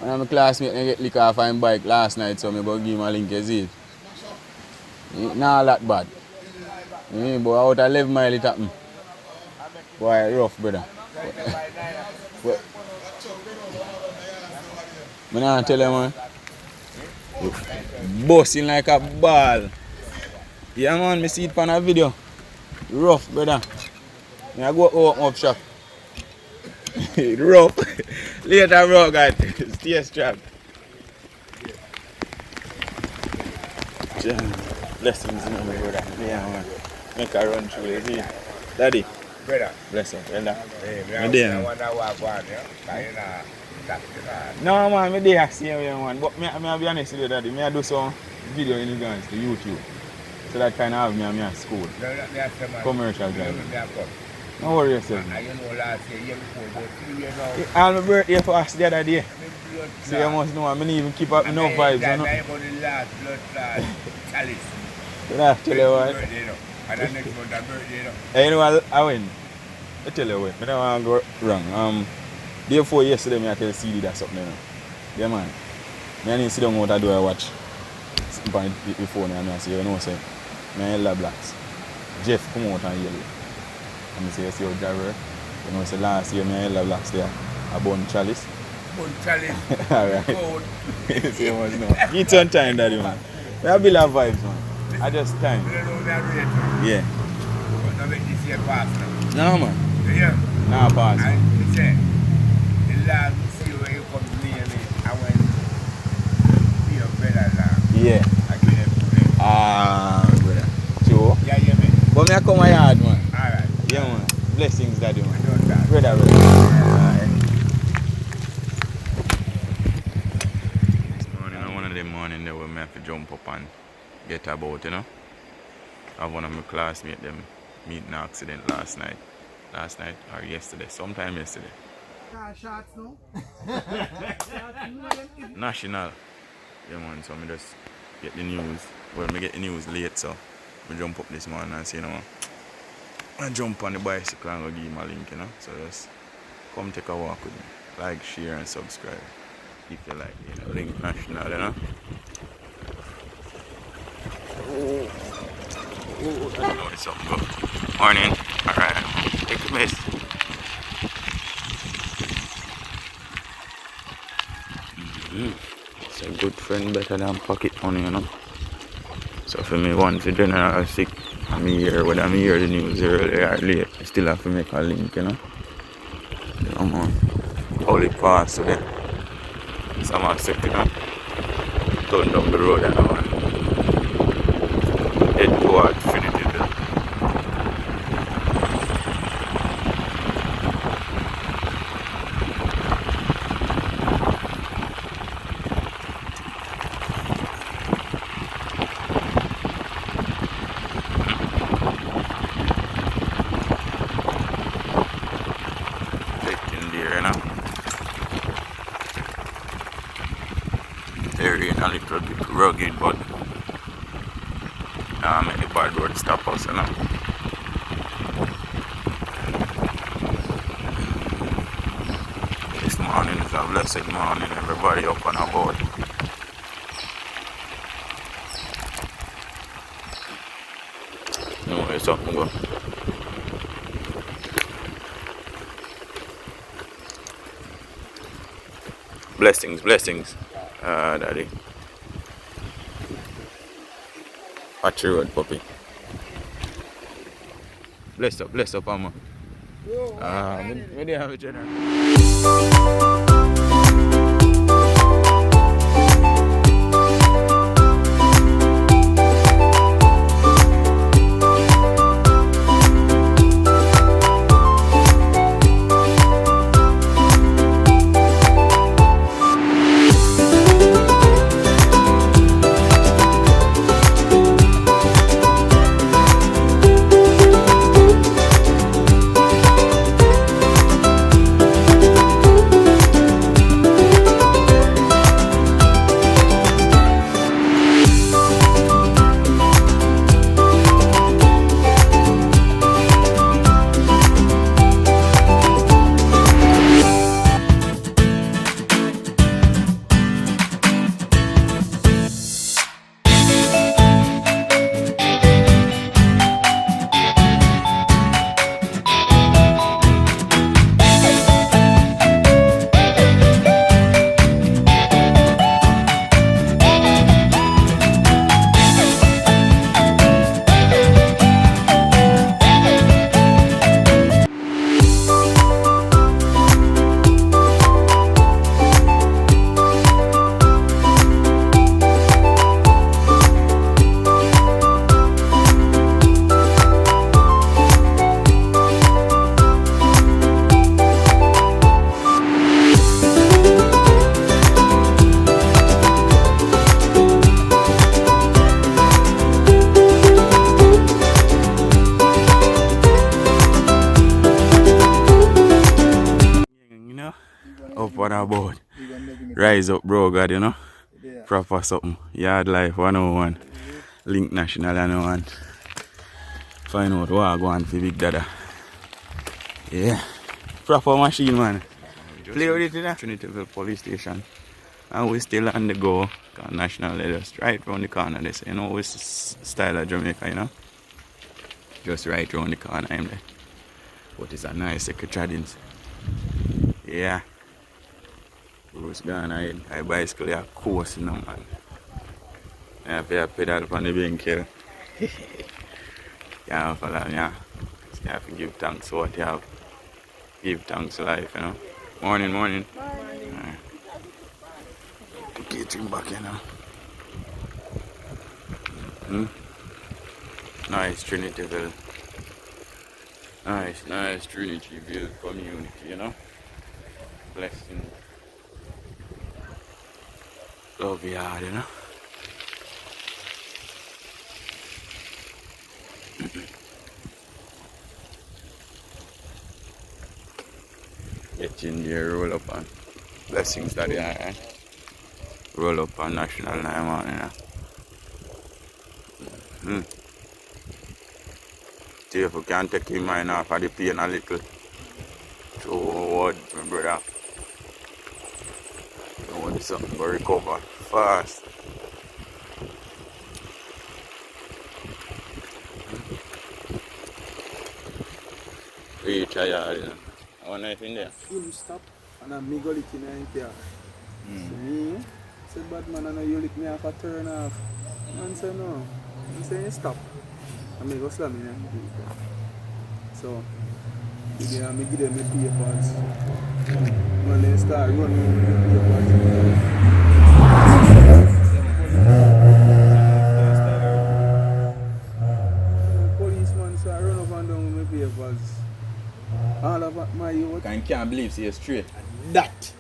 One of my classmates get lick off on bike last night, so I go give him a link, you see it. Not that bad. But out of 11 miles it happened. Boy, rough, brother. But, I don't tell you, man. Busting like a ball. Yeah, man, I see it on a video. Rough, brother. I go open up shop. Rough. Later, bro, guys. Stay strapped. Blessings, you know, my brother. Yeah, man. Make a run through it. See? Daddy. Brother. Blessings, brother. Hey, I wonder what one, yeah? No, man, I did see you, man. But I'll be honest with you, Daddy. I do some video in regards to YouTube. So that kind of have me at school. Commercial drive. Don't worry yourself. I know last year before, 3 years now. All my birthday for us the other day. So you must know, I didn't even keep up enough vibes. That's about the last blood clot chalice. So that's tell you what. And the next month, that birthday, Hey, you know what, I win. I tell you what, I don't want to go wrong. Day before yesterday, I tell CD that something. You know. Yeah, man. I need to sit down what I do, I watch. On the phone, and I say, you know, say, I yellow blacks. Jeff come out and yellow. And I say, you see your driver? You know, say last year, I yellow blacks there. I bun chalice. Bun chalice. Alright. See how much now. It's on time, Daddy, man. I have a vibes, man. I just time. Yeah. But not make this year pass now. No, man. Yeah. Nah, pass. And he said, the last see where you come to me, I went to be a better land. Yeah. I give them to them. Brother. Sure? Yeah, yeah, man. But me I come my yard, man. Alright. Yeah, man. Blessings, Daddy, man. I don't that. Brother, brother. Alright. This morning, one of them morning there where me have to jump up and get about, you know. I have one of my classmates them meet an accident last night or yesterday, sometime yesterday. Shots no? National. Yeah, man, so I just get the news. Well, I get the news late, so I jump up this morning and say, you know, I jump on the bicycle and go give him a link, you know. So just come take a walk with me. Like, share and subscribe if you like, you know, Link National, you know. I know it's something good. Morning. Alright. Take a miss. It's a good friend better than pocket money, you know. So for me, once the general is sick, I'm here, whether I'm here the news early or late, I still have to make a link, you know. Come on. Hold it fast today. Some are sick, you know. Turn down the road and on. Head toward Trinity. Area a little bit rugged, but make the bad road stop us, you know. This morning is a blessed morning, everybody up and about. No, it's up and go. Blessings, blessings. Daddy. Watch your road, puppy. Bless up, mama. We didn't have a general. Rise up, bro, God, you know. Yeah. Proper something. Yard life 101. Link National 101. Find out what I go on for Big Dada. Yeah. Proper machine, man. Play with it in the Trinityville police station. And we still on the go. National is just right round the corner. They say, you know, it's style of Jamaica, you know. Just right round the corner, I'm there. But it's a nice secretariat. Yeah. Bruce gone ahead. I bicycle a course, you know, man. I have to pedal on the bank here. Yeah, follow me, yeah. You have to give thanks for what you have. Give thanks to life, you know. Morning. Morning. Right. Get him back, you know. Nice Trinityville. Nice Trinityville community, you know. Blessing. Love yard, you know. Get in there, roll up on blessings that they are. Roll up on National 9 you know. See if we can take him mind off of the pain a little. So what, my brother? I want something to recover fast. Reach a yard, you know. I want anything there. Him stop and I'm me go lick in here. So me said bad man and you lick me off a turn off. Man say no. He say you stop. And me go slam in and so me give them my papers. When they start running with the papers. Policeman so I run up and down with my papers. All of my youth. I can't believe you're straight. That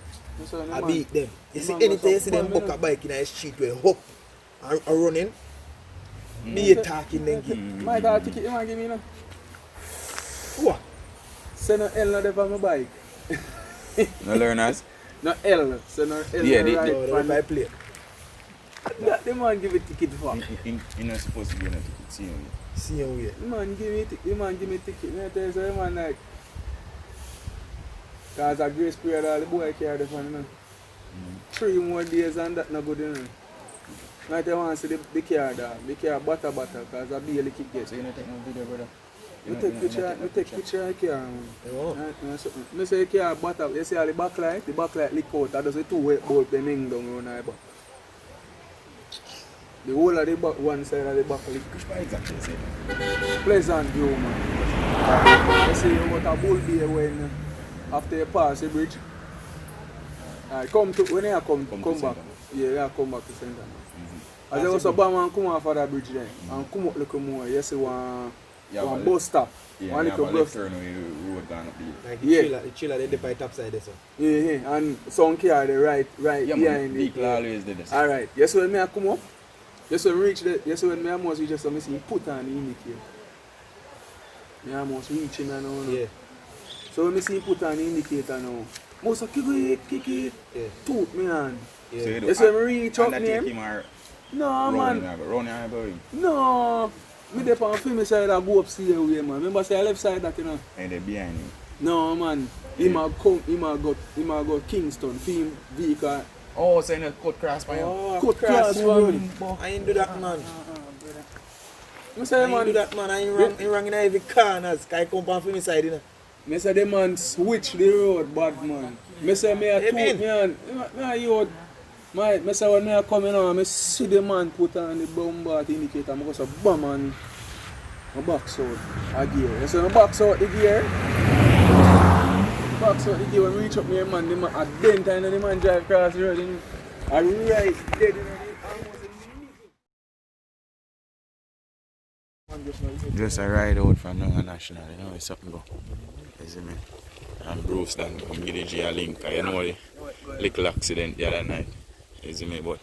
I beat them. You see anything you see them buck a bike in the street where hop and running, be attacking them. My car ticket you want give me now? What? Send no L not on my bike. No learners? No L. Send no L Yeah, right No, by play. That the man give a ticket for. You're not supposed to be on a ticket, see you. See how we. The man give me ticket. The man give me ticket. I tell you, so the man like. Cause a grace period all the boy carry the phone, you know. 3 more days and that not good, you know. I tell you want to see the car dog. The car butter cause I barely kick get. So you don't take no video, brother? I take picture of the car. You I say the car butter. You see all the backlight leak out. That does the 2 wet bulb them hang down around the back. The whole of the back, one side of the back leak. Which part exactly is it? Pleasant view, man. You see what a bull be when after you pass the bridge. When you come back. Yeah, come back to center. As there was a man come off of that bridge there and come up a little more. You see one bus stop. Yeah, one little bus. turn where road gone up there. Like Yeah. the chiller they by top side there, so. Yeah, and some car the right Yeah, behind man, it. people always did this. Alright, yes when I come up. Yes when reach the when me almost reach just see put on the indicator. Me almost reaching now. Yeah. So when I see put on the indicator now, most of kick it, Yeah. toot me on. So Yeah. you do Yes when I reach up undertake name. him or No round man, him, round him about him. no. Me dey on film side I go upstairs way man. Remember say left side that you know. And they behind him. No man, him a go Kingston, film vehicle. Oh, so you cut cross by him. Oh, Cut cross for me. I ain't do that, man. Me say I ain't do man, that, man. I ain't wrong in every corners. I come from my side, you know. me say the man switch the road bad man. Me say me a Hey, toot man. me on. Me a youth. Me say when me a come in and me see the man put on the bomb indicator, I go say bam and I box out a gear. You see me box out the gear. Box out the gear when we reach up me man, the man a dent and the man drive across the road and I right dead in the Just a ride out from the National, you know, it's something go. You see me? And Bruce then come get the G a link, you know the little accident the other night. You see me? But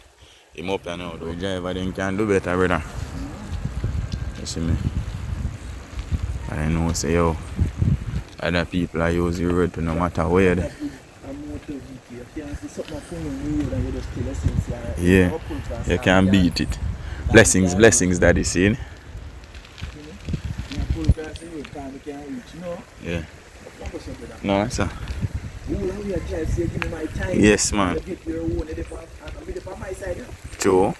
him up and out, the driver then can do better, brother. You see me? I know, say yo, other people are use the road to no matter where they. Yeah, you can't beat it. Blessings, blessings, daddy, see? Yeah. No, sir. Yes, man. True.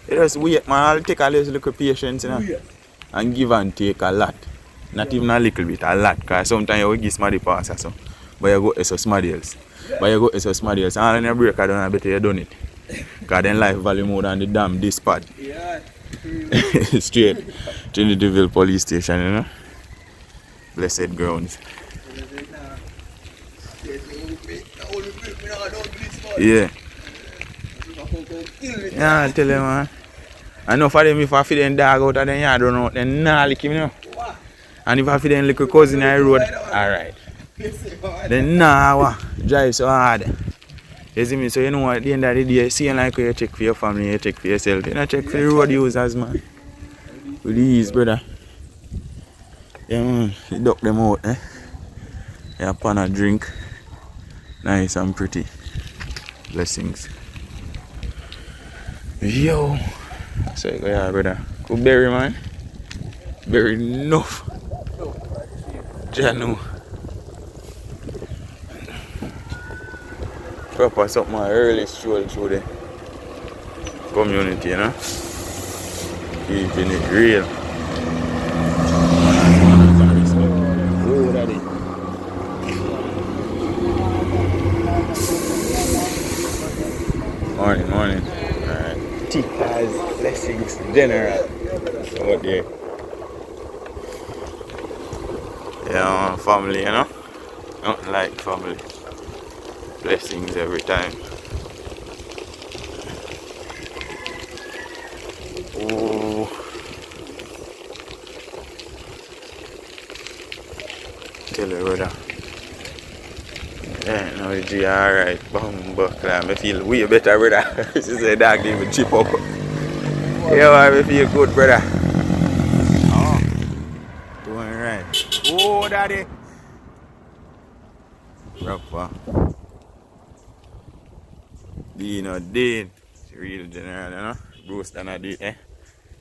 You just wait, man. I'll take a little patience, you know, and give and take a lot. Not even a little bit, a lot. Because sometimes you will give somebody pass or so. But you go to somebody else. And then you break it down, I bet you done it. Because then life value more than the damn this part. Yeah. Straight. Trinityville police station, you know. Blessed grounds. Yeah. Yeah, I tell you, man. I know for them, if I feed them dog out of the yard, run out, then nah, lick him, you know. And if I feed them little cousin on the road, alright. Then nah, drive so hard. You see me? So you know what, at the end of the day, seeing like you check for your family, you check for yourself. You know, check for the road users, man. With ease, brother. Yeah, man. You duck them out, eh? You pan a drink. Nice and pretty. Blessings. Yo. So you go here, brother. Go berry, man. Berry enough. Janu. Proper something early stroll through the community, you know. Keeping it real. Oh, daddy. Morning, morning. Alright. Tikas, blessings, general. Out there. Yeah, family, you know. Nothing like family. Blessings every time. Oh. Tell her, brother. Yeah, no, the G alright. Bum buckle. I feel way better, brother. She said dog didn't even chip up. Yeah, I feel good, brother. Oh. Doing right. Oh, daddy. Proper. Dino Dean. Real general, you know. Bruce and I did, eh?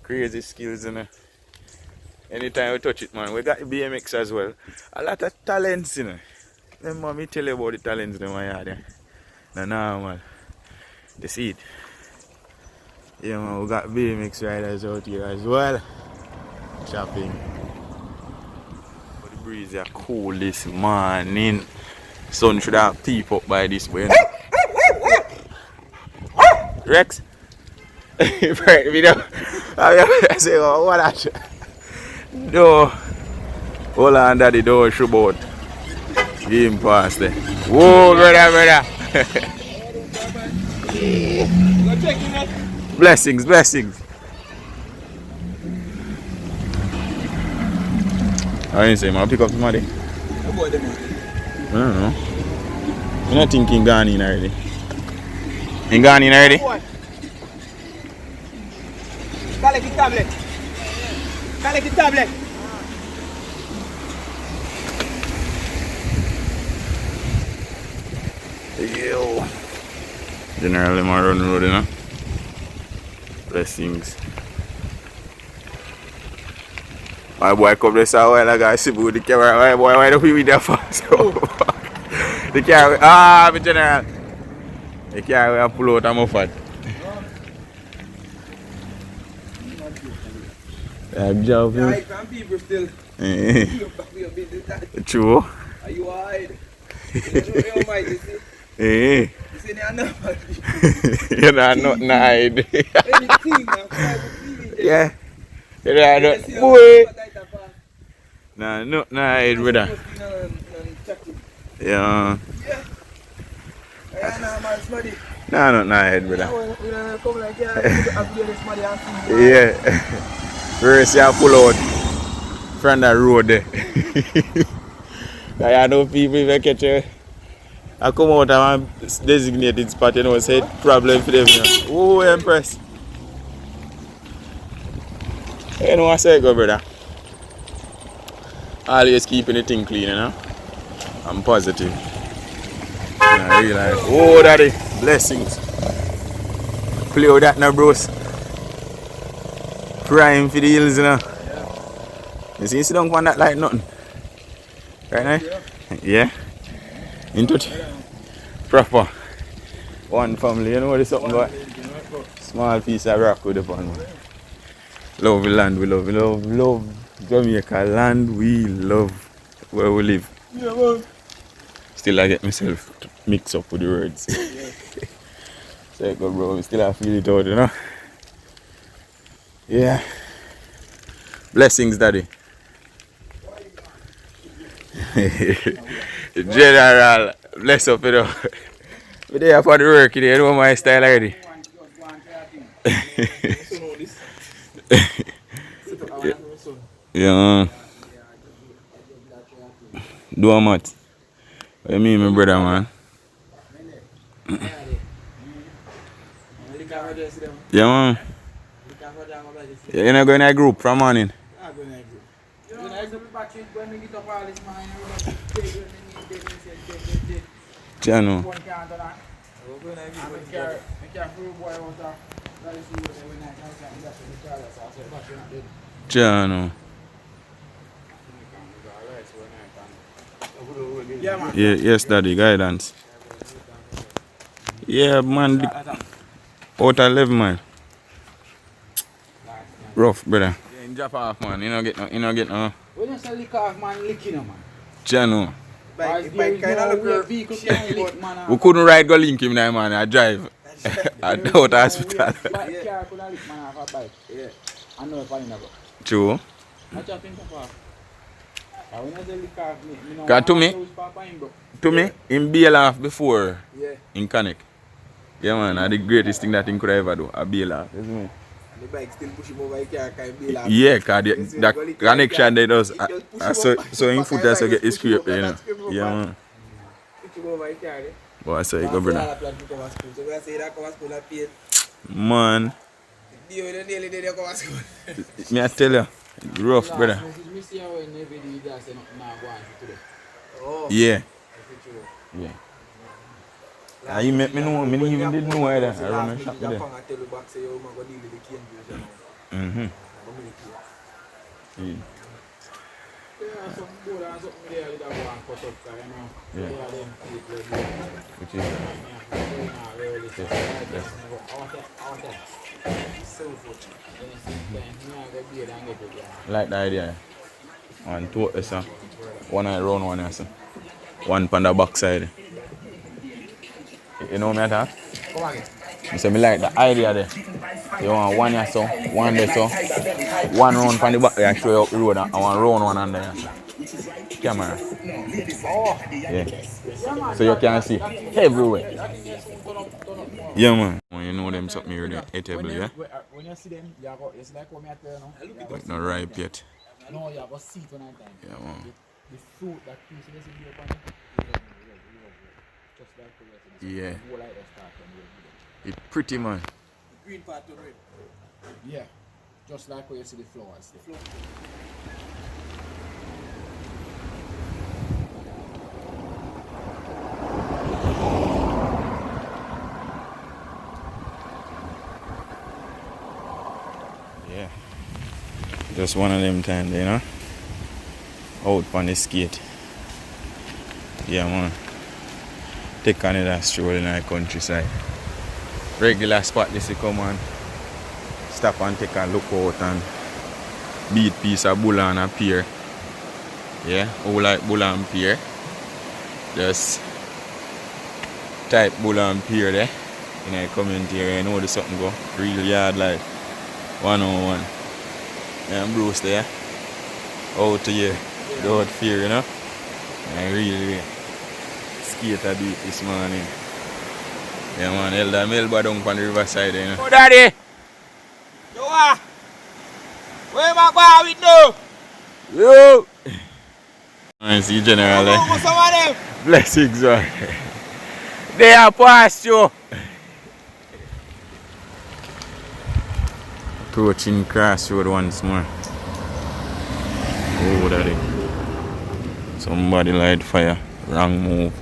Crazy skills, you know. Anytime we touch it, man. We got the BMX as well. A lot of talents, you know. Let me tell you about the talents in my yard, yeah. No, man. You see it. Yeah, man, we got BMX riders out here as well. Shopping. But the breeze is cool this morning. Sun should have peep up by this way. Rex? Right, we don't. I say, oh, what that? No. Hold on, daddy, don't shoot out. Give him past there. Whoa, brother. Blessings, blessings. I didn't say, man, pick up somebody. I don't know. I'm not thinking gone in already. Ain't gone in already? Collect the tablet. Collect the tablet. Yo. Generally, my run road, you know. Blessings. My boy come this a while ago, I see with the camera. My boy, why don't we with that fast? The car, my general. The car will pull out and move it. Job, Yeah, some people still. True. Are you alright? You might, you see? You see, they are not. You're not nothing to hide. Anything, man. Yeah. You're not nothing. Boy. Nah, nothing to hide, brother. Yeah. Nah, nothing to hide, brother. Yeah. First, you pull out from the road there. I know people even catch you. I come out of a designated spot, you know, say problem for them. You know. Oh, impressed. You know what I say, go, brother? Always keeping the thing clean, you know. I'm positive. You know, like, oh, daddy, Blessings. Play with that now, bros. Prime for the hills, you know. You see, you sit down on that like nothing. Right now? Yeah. Into it. Proper. One family, you know what is something about? Small piece of rock with the fun. Love the land, we love Jamaica land, we love where we live. Yeah, man. Still I get myself mixed up with the words. So I go, bro, still I feel it out, you know. Yeah. Blessings, daddy. General, bless up, you know. But they are for the work, you know my style already. Yeah. Do a mat. What you mean, my brother, man? Yeah, man. You're not going to a group from morning? Channel. Channel. Yeah, yes, daddy, guidance. Yeah, man. Out of 11 mile. Rough, brother. Yeah, in drop off, man. You don't get no. When you say lick off, man, lick him, man. Channel. Bike kind of look vehicle can lick, man. We couldn't ride go link him there, man. I drive. I doubt hospital. Car could lick, man, off a bike. Yeah. I know if I never. True. I just think of when you say lick off, me know. Cause to me, him bail off before. Yeah. In Connect. Yeah, man. That's the greatest thing that he could ever do. A bail off. Isn't it? The bike still push him over, he can't bail off. Yeah, because that connection they does. So in foot also get his scrape, you know. Yeah, man. Push him over, he can't. But I say, go, brother. So we say that cover school at paid. Man. You nearly did your cover school. Me I tell you, rough, brother. Oh. Yeah. Yeah. You make me know, me even didn't know either. I run my shop there. Mm-hmm. Yeah. Yeah. Which is like the idea. One two one I run one also. One on the back side. You know me at that? I say me like the idea there. You want one here so, one there so, one round from the back there show you up the road and one round one under there. Camera. Yeah. So you can see everywhere. Yeah, man. When you know them something here, they're eatable, yeah? When you see them, it's like what I tell you. But not ripe yet. No, you have a seat on that time. Yeah, man. The fruit that you see be upon it. Just like the Yeah. whole light of start and It's pretty, man. The green part of red. yeah. Just like where you see the flowers. The flowers. Yeah. Just one of them times, you know? Out on the skate. Yeah, man. Take another stroll in the countryside. Regular spot this you come and stop and take a look out and beat piece of bull and a pear. Yeah, who like bull and pear? Just type bull and pear there. In the comment here, you know the something go. Real yard life. 101. And Bruce there. Out to here. Without fear, you know. And really skate a beat this morning. Yeah, man, Elder Melba down on the riverside, you know. Oh, daddy! Yo, where am I going with no? Yo! I see General. What's some of them? Blessings, man. They are past you. Approaching Crossroad once more. Oh, daddy. Somebody light fire. Wrong move.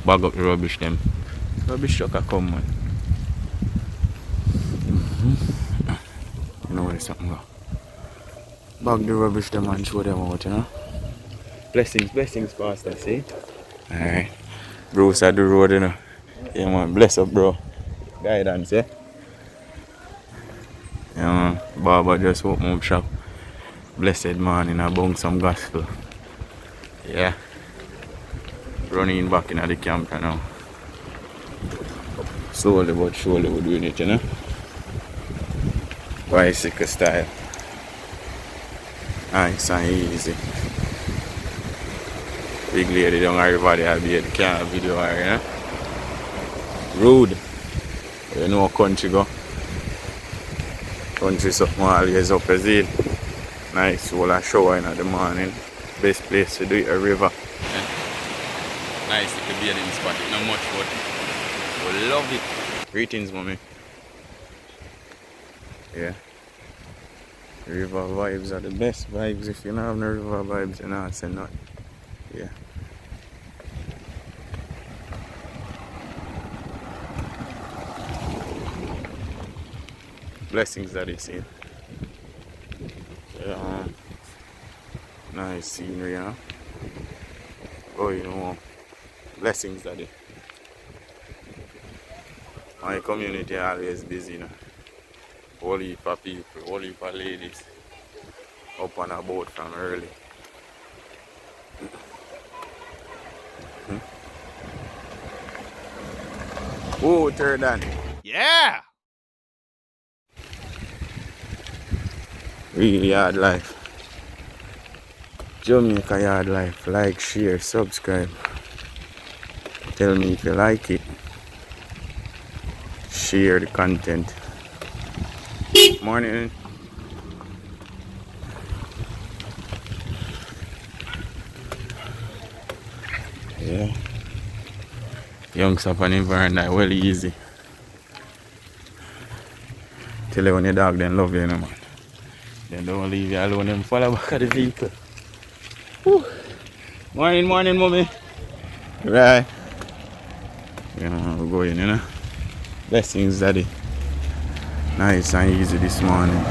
Bag up the rubbish them. Rubbish truck a come man. You know where something go. Bag the rubbish them and show them out, you know. Blessings, pastor, see? Alright. Bruce at the road, you know. Yeah man, bless up bro. Guidance, yeah? Yeah man, Baba just open up shop. Blessed morning, I bung some gospel. Yeah. Running back in the camp now. Slowly but surely we're doing it, you know. Bicycle style. Nice and easy. Big lady down everybody I'll be at the camera video her, you know. Rude. You know country go. Country something always up as it. Nice all a shower in the morning. Best place to do it, a river. Yeah. Nice little bathing spot, not much but we love it. Greetings mommy. Yeah. River vibes are the best vibes. If you don't have no river vibes, you're not saying nothing. Yeah. Blessings that is in. Yeah. Nice scenery, huh? Oh, you know. Blessings that is. My community always busy, you know. Whole heap of people, whole heap of ladies up on a boat from early. Oh, third on. Yeah! Really hard life. Jamaica yard life. Like, share, subscribe. Tell me if you like it. Share the content. Morning. Yeah. Young stuff and environment well easy. Tell you when your dog then love you, man. Then don't leave you alone, them follow back at the vehicle. Whew. Morning, mommy. Right. Yeah, we're going, you know. Blessings, daddy. Nice and easy this morning.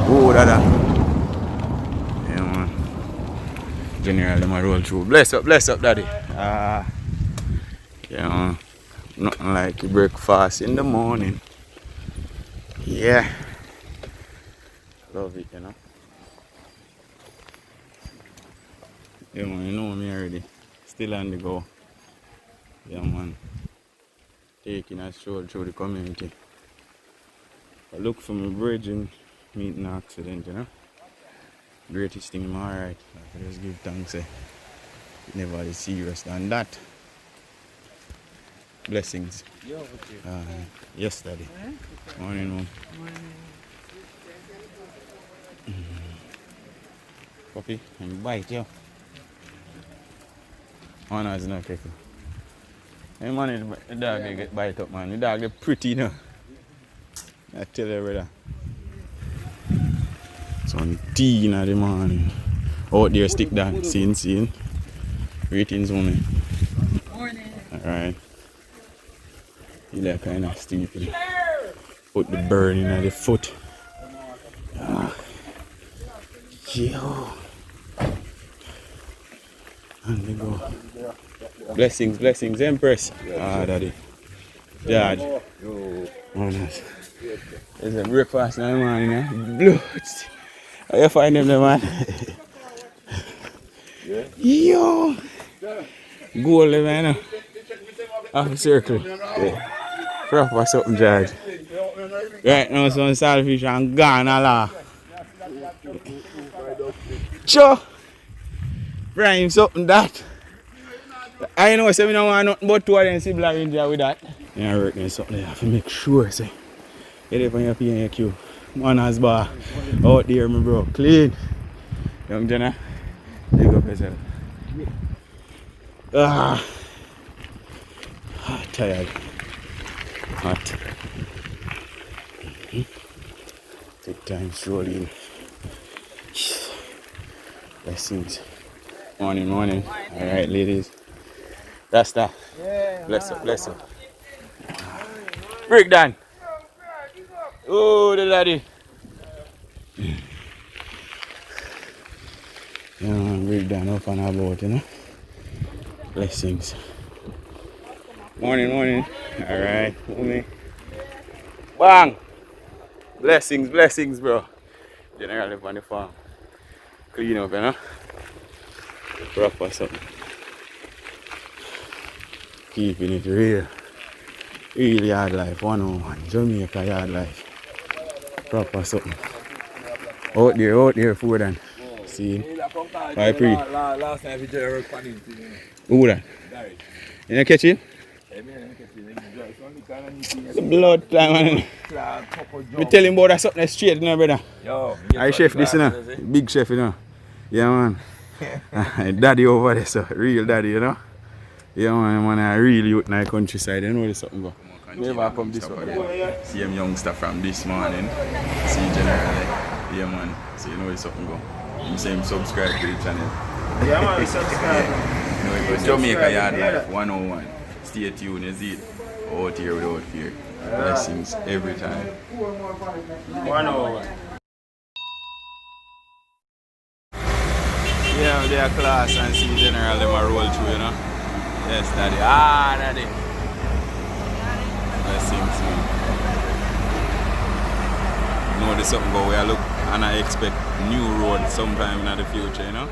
Oh, dada. Yeah, man. General, them a roll through. Bless up, daddy. Yeah, man. Nothing like breakfast in the morning. Yeah. Love it, you know. Yeah, man, you know me already. Still on the go. Yeah, man. Taking a stroll through the community. I look for my bridge and meet an accident, you know. Greatest thing in my heart. I just give thanks. Never is serious than that. Blessings. Yes, daddy. Morning, mom. Puppy, and bite you. Oh no, it's not careful. Hey man, the dog get bite up, man. The dog get pretty, you know. I tell you, brother. Some tea in the morning. Out there, stick that. Seeing. Greetings, woman. Morning. Alright. You like kind of steep. Put the burn in the foot. Yo. And they go. Blessings, Empress. Daddy. Dad. Oh, nice. There's a breakfast in the morning, eh? Blood. How you find them, man? Yo. Goal, man. Half a circle. Yeah. Proper something, George. Right now, some saltfish and gone, Allah. Sure. Prime something that. I know, so we don't want nothing but two of them siblings in there with that. Yeah, I work something. I have to make sure, say. Get it on your PNQ. Manners bar. Out there, my bro. Clean. Young Jenna. Dig up yourself. Tired. Hot. Take time slowly. Blessings. Morning. Alright, ladies. Rasta. Yeah, Bless up, bless up. Break down. Oh, the laddie. Yeah, man, break down up and about, you know. Blessings. Morning, morning. Alright, homie. Bang! Blessings, blessings, bro. Generally on the farm. Clean up, you know. Proper something. Keeping it real. Real yard life, 101. Jamaica yard life. Proper something. Out there, food and see. Bye, pre. Last time we just worked on him. Who that? Gary. You know catch him? The blood time, man. We tell him about that something that's straight, you know, brother. Yo, I chef this, you know. Big chef, you know. Yeah, man. Daddy over there, so real daddy, you know. Yeah, man, I really out in the countryside, you know where something go. Never come this way. See him youngster from this morning. See generally. Yeah, man. So you know where something go. You say him subscribe to the channel. Yeah, man, subscribe. You know, it was Jamaica Yard Life 101. Stay tuned, you see it. Out here without fear. Blessings every time. 101. Yeah, they are class and see general them a roll through, you know. Yes, daddy. Ah, daddy. Blessings, man. You know, there's something go where I look and I expect new road sometime in the future, you know.